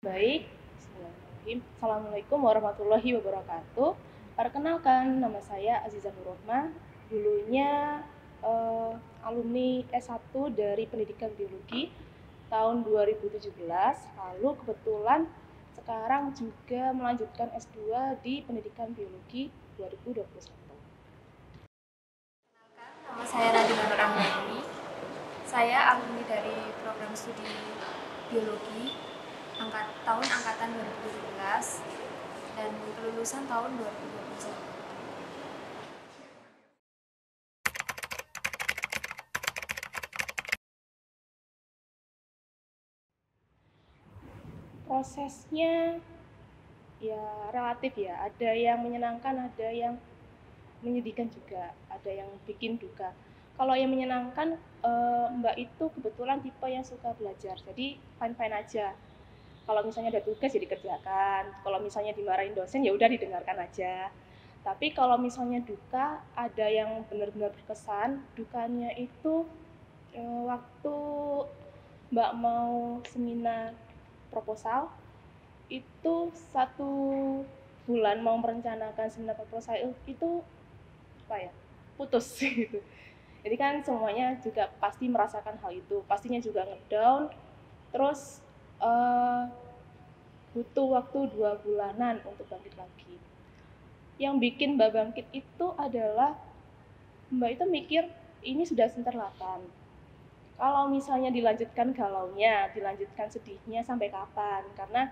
Baik, bismillahirrahmanirrahim. Assalamualaikum warahmatullahi wabarakatuh. Perkenalkan, nama saya Aziza Nurrohma. Dulunya alumni S1 dari Pendidikan Biologi tahun 2017. Lalu kebetulan sekarang juga melanjutkan S2 di Pendidikan Biologi 2021. Nama saya Radina Nur. Saya alumni dari program studi biologi tahun angkatan 2017 dan kelulusan tahun 2021. Prosesnya ya relatif ya, ada yang menyenangkan, ada yang menyedihkan juga, ada yang bikin duka. Kalau yang menyenangkan, Mbak itu kebetulan tipe yang suka belajar, jadi fine-fine aja. Kalau misalnya ada tugas ya dikerjakan, kalau misalnya dimarahin dosen ya udah didengarkan aja. Tapi kalau misalnya duka, ada yang benar-benar berkesan. Dukanya itu waktu Mbak mau seminar proposal, itu 1 bulan mau merencanakan seminar proposal itu apa ya, putus gitu. Jadi kan semuanya juga pasti merasakan hal itu, pastinya juga ngedown. Terus butuh waktu 2 bulanan untuk bangkit lagi. Yang bikin Mbak bangkit itu adalah Mbak itu mikir ini sudah semester 8. Kalau misalnya dilanjutkan galaunya, dilanjutkan sedihnya sampai kapan? Karena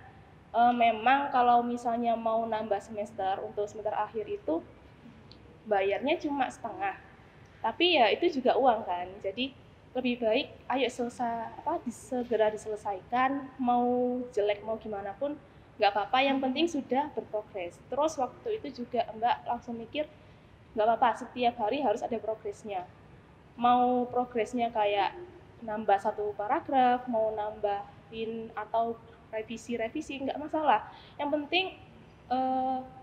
memang kalau misalnya mau nambah semester untuk semester akhir itu bayarnya cuma setengah. Tapi ya itu juga uang kan. Jadi lebih baik ayo segera diselesaikan, mau jelek mau gimana pun nggak apa-apa, yang penting sudah berprogres. Terus waktu itu juga Mbak langsung mikir nggak apa-apa, setiap hari harus ada progresnya. Mau progresnya kayak nambah 1 paragraf, mau nambahin atau revisi nggak masalah. Yang penting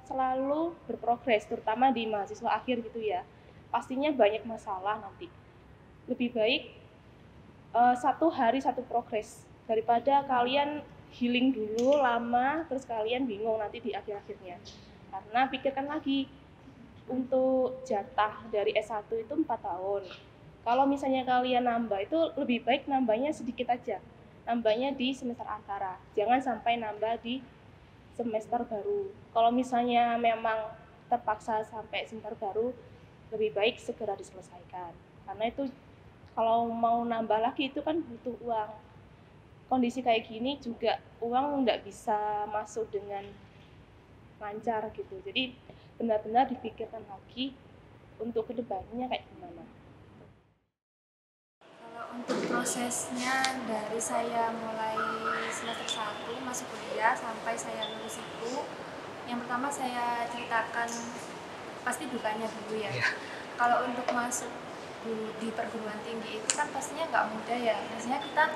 selalu berprogres, terutama di mahasiswa akhir gitu ya. Pastinya banyak masalah nanti. Lebih baik 1 hari 1 progres daripada kalian healing dulu lama terus kalian bingung nanti di akhir-akhirnya. Karena pikirkan lagi, untuk jatah dari S1 itu 4 tahun. Kalau misalnya kalian nambah itu lebih baik nambahnya sedikit aja. Nambahnya di semester antara. Jangan sampai nambah di semester baru. Kalau misalnya memang terpaksa sampai semester baru, lebih baik segera diselesaikan. Karena itu kalau mau nambah lagi itu kan butuh uang. Kondisi kayak gini juga uang nggak bisa masuk dengan lancar gitu. Jadi benar-benar dipikirkan lagi untuk kedepannya kayak gimana. Kalau untuk prosesnya dari saya mulai semester 1 masuk kuliah sampai saya lulus itu, yang pertama saya ceritakan pasti dukanya dulu ya. Kalau untuk masuk di perguruan tinggi itu kan pastinya nggak mudah ya. Biasanya kita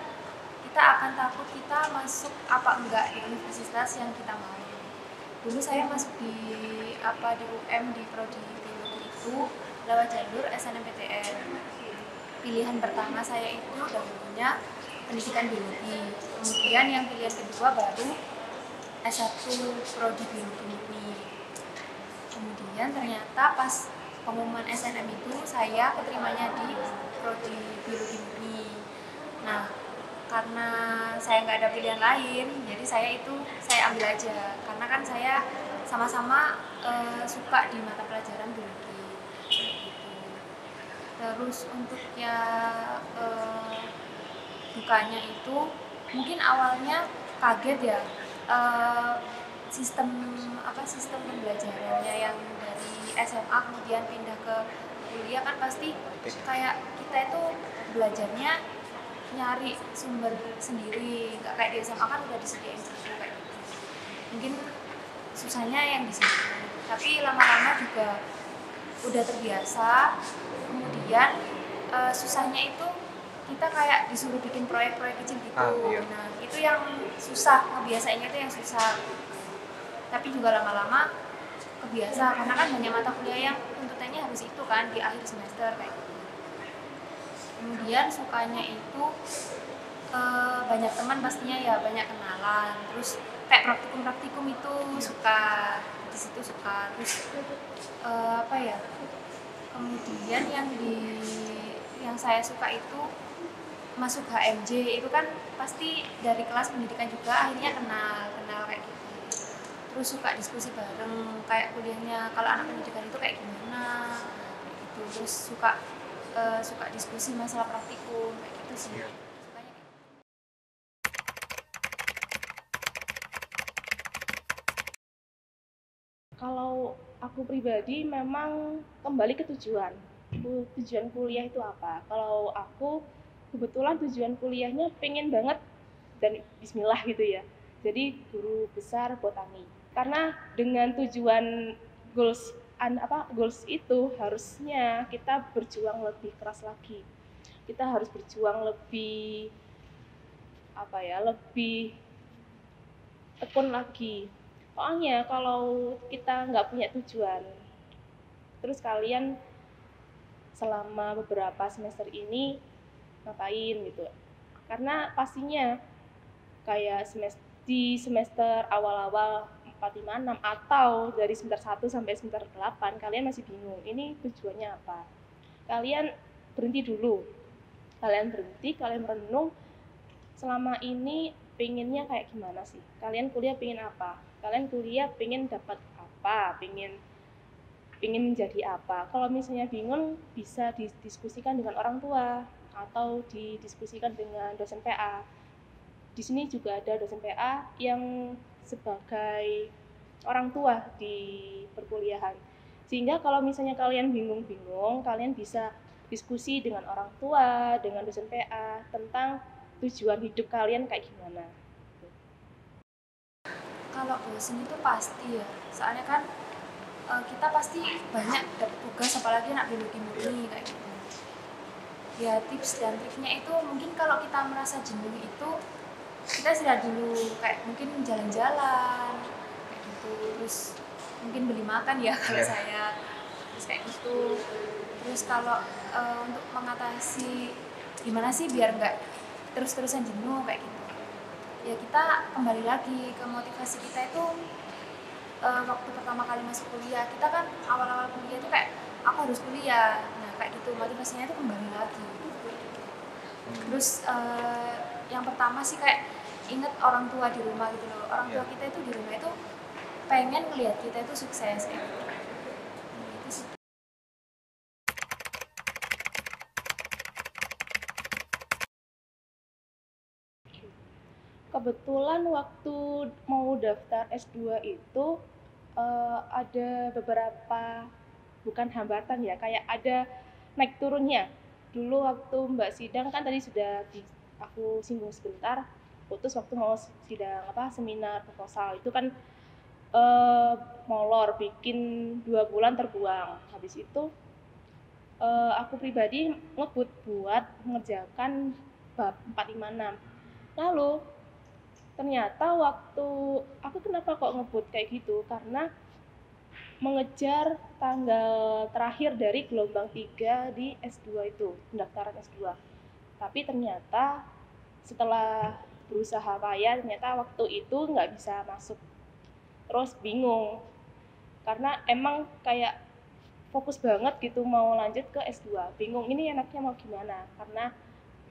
akan takut kita masuk apa enggak di universitas yang kita mau. Dulu saya masuk di UM di prodi biologi itu lewat jalur SNMPTN. Pilihan pertama saya itu dahulunya pendidikan biologi. Kemudian yang pilihan kedua baru S1 prodi biologi murni. Kemudian ternyata pas pengumuman SNM itu saya keterimanya di prodi biologi murni. Nah, karena saya nggak ada pilihan lain, jadi saya ambil aja. Karena kan saya sama-sama suka di mata pelajaran biologi. Gitu. Terus untuk dukanya itu mungkin awalnya kaget ya, sistem pembelajarannya yang dari SMA kemudian pindah ke kuliah kan pasti kayak kita itu belajarnya nyari sumber sendiri, nggak kayak di SMA kan udah disediain buku kayak gitu. Mungkin susahnya yang di situ, tapi lama-lama juga udah terbiasa. Kemudian susahnya itu kita kayak disuruh bikin proyek-proyek kecil gitu. Iya. Nah itu yang susah, ngebiasainnya itu yang susah. Tapi juga lama-lama kebiasa karena kan banyak mata kuliah yang tuntutannya harus itu kan di akhir semester kayak gitu. Kemudian sukanya itu banyak teman pastinya ya, banyak kenalan, terus kayak praktikum itu suka, di situ suka, terus apa ya, kemudian yang saya suka itu masuk HMJ itu kan pasti dari kelas pendidikan juga akhirnya kenal kayak gitu, terus suka diskusi bareng kayak kuliahnya kalau anak pendidikan itu kayak gimana gitu, terus suka diskusi masalah praktikum kayak gitu sih. Sukanya kayak gitu. Kalau aku pribadi memang kembali ke tujuan. Tujuan kuliah itu apa? Kalau aku kebetulan tujuan kuliahnya pengen banget dan bismillah gitu ya. Jadi guru besar botani. Karena dengan tujuan goals itu harusnya kita berjuang lebih keras lagi. Kita harus berjuang lebih lebih tekun lagi. Soalnya kalau kita nggak punya tujuan, terus kalian selama beberapa semester ini ngapain gitu. Karena pastinya kayak di semester awal-awal 4, 5, 6 atau dari semester 1 sampai semester 8 kalian masih bingung ini tujuannya apa. Kalian berhenti dulu. Kalian merenung selama ini pengennya kayak gimana sih? Kalian kuliah pengen apa? Kalian kuliah pengen dapat apa? Pengen menjadi apa? Kalau misalnya bingung bisa didiskusikan dengan orang tua atau didiskusikan dengan dosen PA. Di sini juga ada dosen PA yang sebagai orang tua di perkuliahan. Sehingga kalau misalnya kalian bingung-bingung, kalian bisa diskusi dengan orang tua, dengan dosen PA tentang tujuan hidup kalian kayak gimana. Kalau bosen itu pasti ya, soalnya kan kita pasti banyak dapat tugas, apalagi anak biologi murni kayak gitu. Ya tips dan triknya itu mungkin kalau kita merasa jenuh itu kita istirahat dulu, kayak mungkin jalan-jalan kayak gitu, terus mungkin beli makan ya kalau saya, terus kayak gitu. Terus kalau untuk mengatasi gimana sih biar nggak terus-terusan jenuh kayak gitu, ya kita kembali lagi ke motivasi kita itu. Waktu pertama kali masuk kuliah kita kan awal-awal kuliah itu kayak aku harus kuliah, nah kayak gitu motivasinya itu kembali lagi. Terus yang pertama sih kayak inget orang tua di rumah gitu loh, orang tua kita itu di rumah itu pengen ngelihat kita itu sukses kayak gitu. Itu sih. Kebetulan waktu mau daftar S2 itu ada beberapa, bukan hambatan ya, kayak ada naik turunnya. Dulu waktu Mbak sidang kan tadi sudah aku singgung sebentar, putus waktu mau sidang seminar proposal itu kan molor, bikin 2 bulan terbuang. Habis itu aku pribadi ngebut buat mengerjakan bab 4, 5, 6. Lalu ternyata waktu aku kenapa kok ngebut kayak gitu, karena mengejar tanggal terakhir dari gelombang 3 di S2 itu, pendaftaran S2. Tapi ternyata setelah berusaha payah, ternyata waktu itu nggak bisa masuk. Terus bingung, karena emang kayak fokus banget gitu mau lanjut ke S2. Bingung ini enaknya mau gimana, karena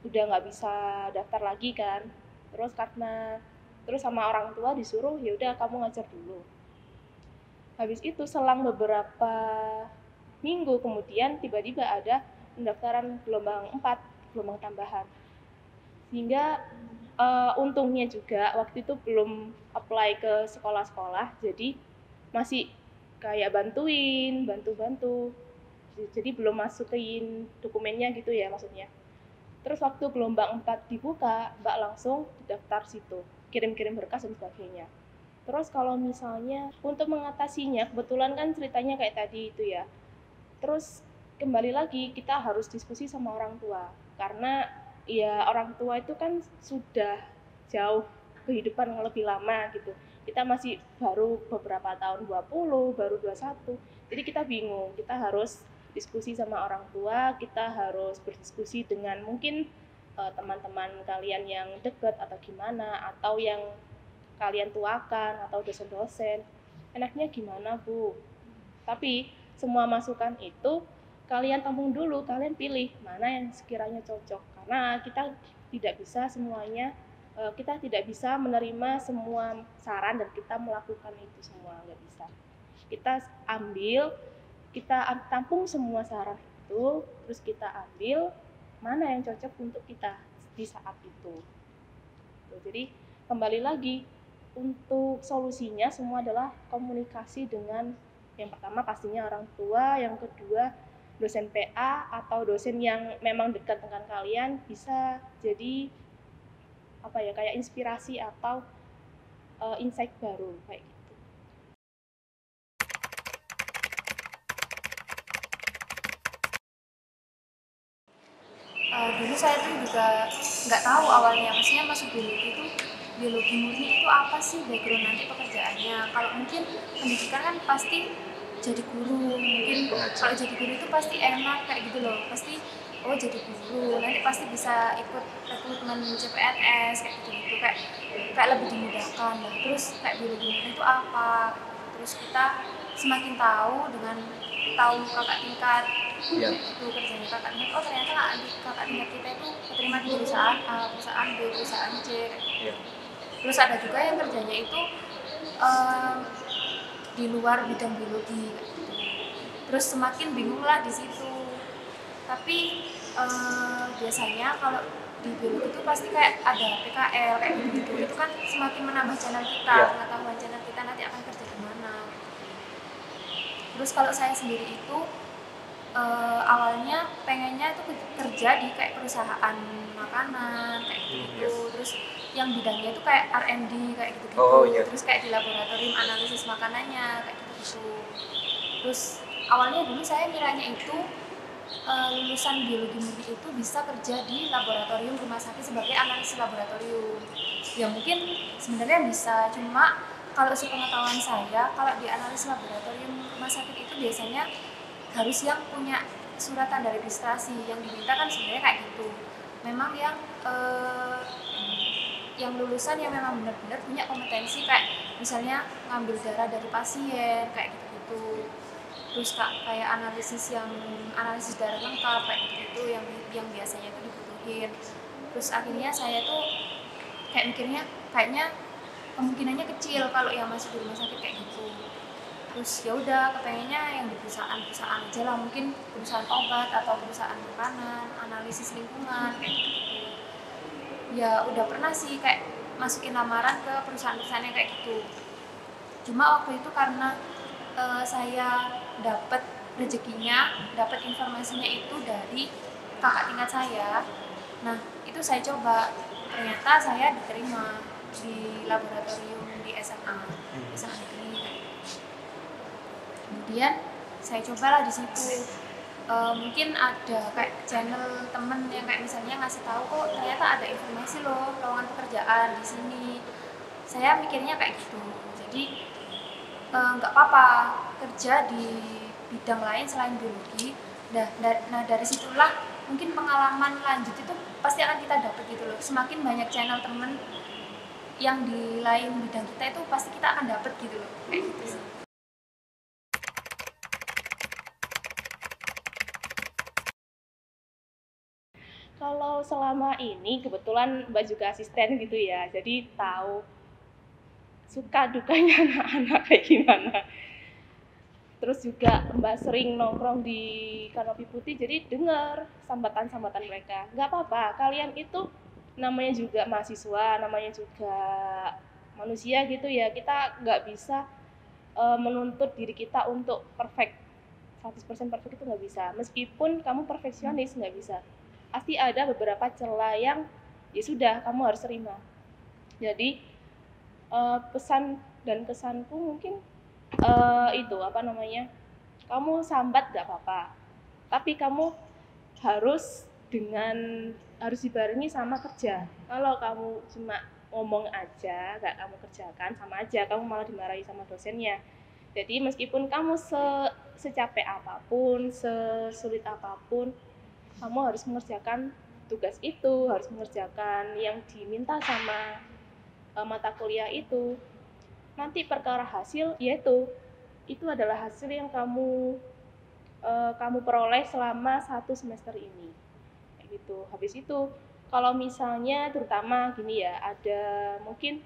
udah nggak bisa daftar lagi kan. Terus sama orang tua disuruh ya udah kamu ngajar dulu. Habis itu selang beberapa minggu kemudian tiba-tiba ada pendaftaran gelombang 4, gelombang tambahan. Sehingga untungnya juga waktu itu belum apply ke sekolah-sekolah, jadi masih kayak bantu-bantu. Jadi belum masukin dokumennya gitu ya maksudnya. Terus waktu gelombang 4 dibuka, Mbak langsung daftar situ, kirim-kirim berkas dan sebagainya. Terus kalau misalnya untuk mengatasinya, kebetulan kan ceritanya kayak tadi itu ya. Terus kembali lagi kita harus diskusi sama orang tua. Karena ya orang tua itu kan sudah jauh kehidupan yang lebih lama gitu. Kita masih baru beberapa tahun 20, baru 21. Jadi kita bingung, kita harus diskusi sama orang tua, kita harus berdiskusi dengan mungkin teman-teman kalian yang dekat atau gimana, atau yang kalian tuakan atau dosen-dosen, enaknya gimana Bu. Tapi semua masukan itu kalian tampung dulu, kalian pilih mana yang sekiranya cocok, karena kita tidak bisa semuanya, kita tidak bisa menerima semua saran dan kita melakukan itu semua, nggak bisa. Kita ambil, kita tampung semua saran itu, terus kita ambil mana yang cocok untuk kita di saat itu. Jadi kembali lagi, untuk solusinya semua adalah komunikasi dengan yang pertama pastinya orang tua, yang kedua dosen PA atau dosen yang memang dekat dengan kalian, bisa jadi apa ya, kayak inspirasi atau insight baru kayak gitu. Dulu saya tuh juga nggak tahu awalnya, maksudnya masuk biologi itu, biologi murni itu apa sih background nanti pekerjaannya. Kalau mungkin pendidikan kan pasti jadi guru, mungkin kalau jadi guru itu pasti enak kayak gitu loh, pasti oh jadi guru nanti pasti bisa ikut rekrutmen CPNS kayak gitu, kayak lebih dimudahkan lah. Terus kayak biologi murni itu apa, terus kita semakin tahu dengan tahu kakak tingkat itu kerjanya kakak tingkat, oh ternyata kakak tingkat kita itu keterima di perusahaan A, perusahaan B, perusahaan C. Terus ada juga yang kerjanya itu di luar bidang biologi gitu. Terus semakin bingung lah di situ. Tapi biasanya kalau di biologi itu pasti kayak ada PKL kayak gitu. Itu kan semakin menambah channel kita, pengetahuan channel kita nanti akan kerja di mana. Terus kalau saya sendiri itu awalnya pengennya itu kerja di kayak perusahaan makanan kayak gitu. Terus yang bidangnya itu kayak R&D kayak gitu-gitu. Terus kayak di laboratorium analisis makanannya kayak gitu-gitu. Terus awalnya dulu saya kiranya itu lulusan biologi murni itu bisa kerja di laboratorium rumah sakit sebagai analis laboratorium. Ya mungkin sebenarnya bisa, cuma kalau sepengetahuan saya, kalau di analis laboratorium rumah sakit itu biasanya harus yang punya suratan dari registrasi, yang diminta kan sebenarnya kayak gitu. Memang yang lulusan yang memang benar-benar punya kompetensi kayak misalnya ngambil darah dari pasien kayak gitu-gitu. Terus kayak analisis darah lengkap kayak gitu yang biasanya itu dibutuhin. Terus akhirnya saya tuh kayak mikirnya kayaknya kemungkinannya kecil kalau yang masuk di rumah sakit kayak gitu. Terus ya udah kepengennya yang di perusahaan aja lah, mungkin perusahaan obat atau perusahaan makanan, analisis lingkungan kayak gitu. Ya udah pernah sih kayak masukin lamaran ke perusahaan-perusahaan yang kayak gitu. Cuma waktu itu karena saya dapat rezekinya, dapat informasinya itu dari kakak tingkat saya. Nah itu saya coba, ternyata saya diterima di laboratorium di SMA negeri. Kemudian saya cobalah di situ. Mungkin ada kayak channel temen yang kayak misalnya ngasih tahu kok ternyata ada informasi loh lowongan pekerjaan di sini. Saya mikirnya kayak gitu. Jadi nggak apa-apa kerja di bidang lain selain biologi. Nah dari situlah mungkin pengalaman lanjut itu pasti akan kita dapat gitu loh. Semakin banyak channel temen yang di lain bidang kita itu pasti kita akan dapat gitu loh, kayak gitu sih. Kalau selama ini kebetulan Mbak juga asisten gitu ya, jadi tahu suka dukanya anak-anak kayak gimana. Terus juga Mbak sering nongkrong di Kanopi Putih, jadi dengar sambatan-sambatan mereka. Nggak apa-apa, kalian itu namanya juga mahasiswa, namanya juga manusia gitu ya. Kita nggak bisa menuntut diri kita untuk perfect. 100% perfect itu nggak bisa. Meskipun kamu perfeksionis, nggak bisa. Pasti ada beberapa celah yang ya sudah kamu harus terima. Jadi pesan dan kesanku mungkin itu apa namanya, kamu sambat nggak apa-apa, tapi kamu harus dibarengi sama kerja. Kalau kamu cuma ngomong aja nggak kamu kerjakan, sama aja kamu malah dimarahi sama dosennya. Jadi meskipun kamu secapek apapun, sesulit apapun, kamu harus mengerjakan tugas itu, harus mengerjakan yang diminta sama mata kuliah itu. Nanti perkara hasil yaitu itu adalah hasil yang kamu peroleh selama 1 semester ini. Kayak gitu. Habis itu kalau misalnya terutama gini ya, ada mungkin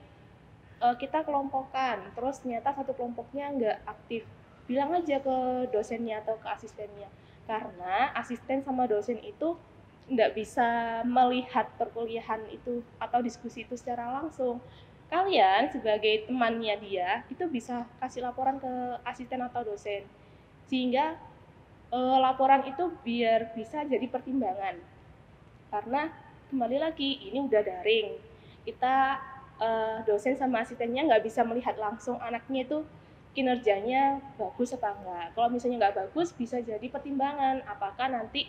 kita kelompokan, terus ternyata satu kelompoknya nggak aktif, bilang aja ke dosennya atau ke asistennya, karena asisten sama dosen itu nggak bisa melihat perkuliahan itu atau diskusi itu secara langsung. Kalian sebagai temannya dia itu bisa kasih laporan ke asisten atau dosen, sehingga laporan itu biar bisa jadi pertimbangan. Karena kembali lagi ini udah daring, kita dosen sama asistennya nggak bisa melihat langsung anaknya itu kinerjanya bagus apa enggak. Kalau misalnya nggak bagus, bisa jadi pertimbangan apakah nanti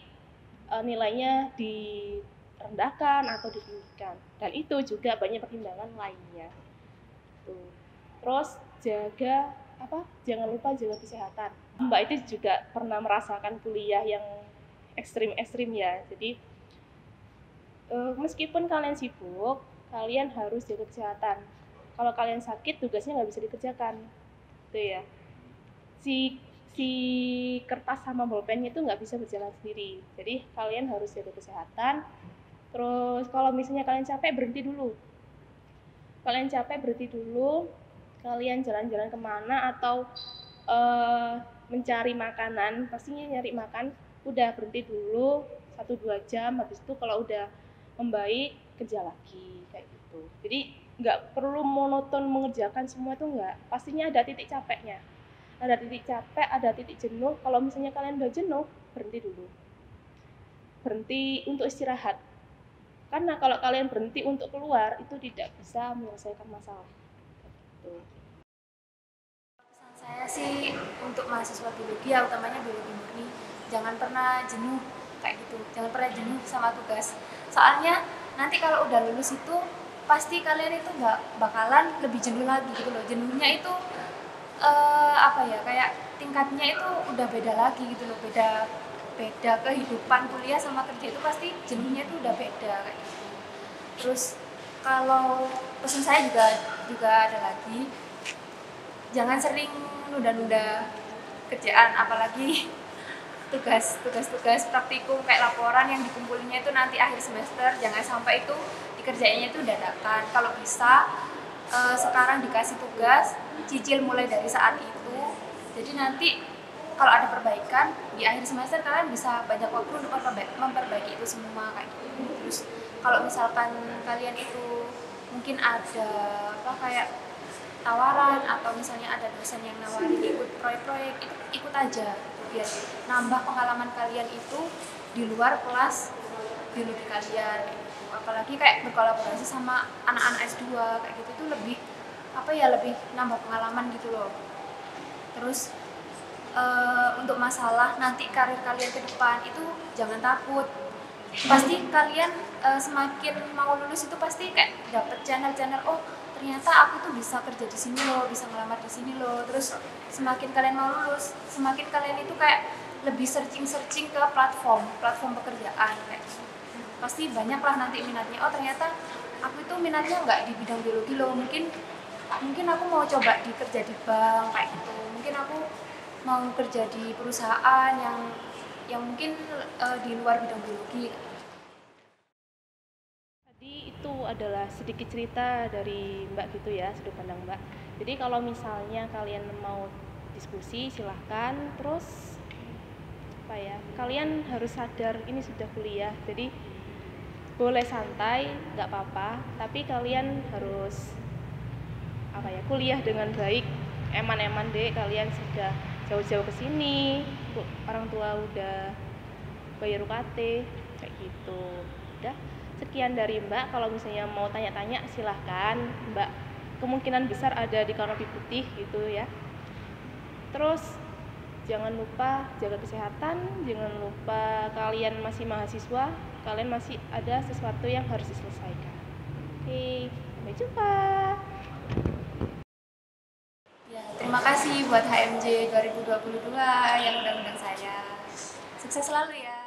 nilainya direndahkan atau ditinggikan. Dan itu juga banyak pertimbangan lainnya. Tuh. Terus jangan lupa jaga kesehatan. Mbak itu juga pernah merasakan kuliah yang ekstrim-ekstrim ya. Jadi meskipun kalian sibuk, kalian harus jaga kesehatan. Kalau kalian sakit, tugasnya nggak bisa dikerjakan, gitu ya. Si kertas sama bolpennya itu nggak bisa berjalan sendiri. Jadi kalian harus jaga kesehatan. Terus kalau misalnya kalian capek, berhenti dulu. Kalian jalan-jalan kemana atau mencari makanan, pastinya nyari makan, udah berhenti dulu 1-2 jam. Habis itu kalau udah membaik, kerja lagi kayak gitu. Jadi nggak perlu monoton mengerjakan semua tuh, nggak. Pastinya ada titik capeknya, ada titik capek, ada titik jenuh. Kalau misalnya kalian udah jenuh, berhenti dulu, berhenti untuk istirahat. Karena kalau kalian berhenti untuk keluar, itu tidak bisa menyelesaikan masalah gitu. Pesan saya sih untuk mahasiswa biologi ya, utamanya biologi murni, jangan pernah jenuh kayak gitu, jangan pernah jenuh sama tugas. Soalnya nanti kalau udah lulus itu pasti kalian itu nggak bakalan lebih jenuh lagi gitu loh. Jenuhnya itu apa ya, kayak tingkatnya itu udah beda lagi gitu loh, beda kehidupan kuliah sama kerja itu pasti jenuhnya itu udah beda kayak gitu. Terus kalau pesan saya juga ada lagi, jangan sering nunda-nunda kerjaan, apalagi tugas praktikum kayak laporan yang dikumpulinnya itu nanti akhir semester. Jangan sampai itu dikerjainnya itu dadakan. Kalau bisa sekarang dikasih tugas, cicil mulai dari saat itu. Jadi nanti kalau ada perbaikan di akhir semester, kalian bisa banyak waktu untuk memperbaiki itu semua kayak gitu. Terus kalau misalkan kalian itu mungkin ada apa kayak tawaran atau misalnya ada dosen yang nawarin ikut proyek-proyek, itu ikut aja biar nambah pengalaman kalian itu di luar kelas biologi kalian kayak gitu. Apalagi kayak berkolaborasi sama anak-anak S2 kayak gitu tuh lebih apa ya, lebih nambah pengalaman gitu loh. Terus untuk masalah nanti karir kalian ke depan itu jangan takut. Pasti kalian semakin mau lulus itu pasti kayak dapet channel-channel, oh ternyata aku tuh bisa kerja di sini loh, bisa ngelamar di sini loh. Terus semakin kalian mau lulus, semakin kalian itu kayak lebih searching ke platform pekerjaan kayak gitu. Pasti banyak lah nanti minatnya, oh ternyata aku itu minatnya nggak di bidang biologi loh, mungkin aku mau coba kerja di bank kayak gitu, mungkin aku mau kerja di perusahaan yang mungkin di luar bidang biologi. Tadi itu adalah sedikit cerita dari Mbak gitu ya, sudut pandang Mbak. Jadi kalau misalnya kalian mau diskusi, silahkan. Terus apa ya, kalian harus sadar ini sudah kuliah, jadi boleh santai, nggak apa-apa. Tapi kalian harus apa ya, kuliah dengan baik. Eman-eman deh, kalian sudah jauh-jauh ke sini, orang tua udah bayar UKT kayak gitu. Udah, sekian dari Mbak. Kalau misalnya mau tanya-tanya silahkan Mbak, kemungkinan besar ada di kanopi putih gitu ya. Terus jangan lupa jaga kesehatan, jangan lupa kalian masih mahasiswa, kalian masih ada sesuatu yang harus diselesaikan. Oke, sampai jumpa. Ya, terima kasih buat HMJ 2022 yang udah undang saya. Sukses selalu ya.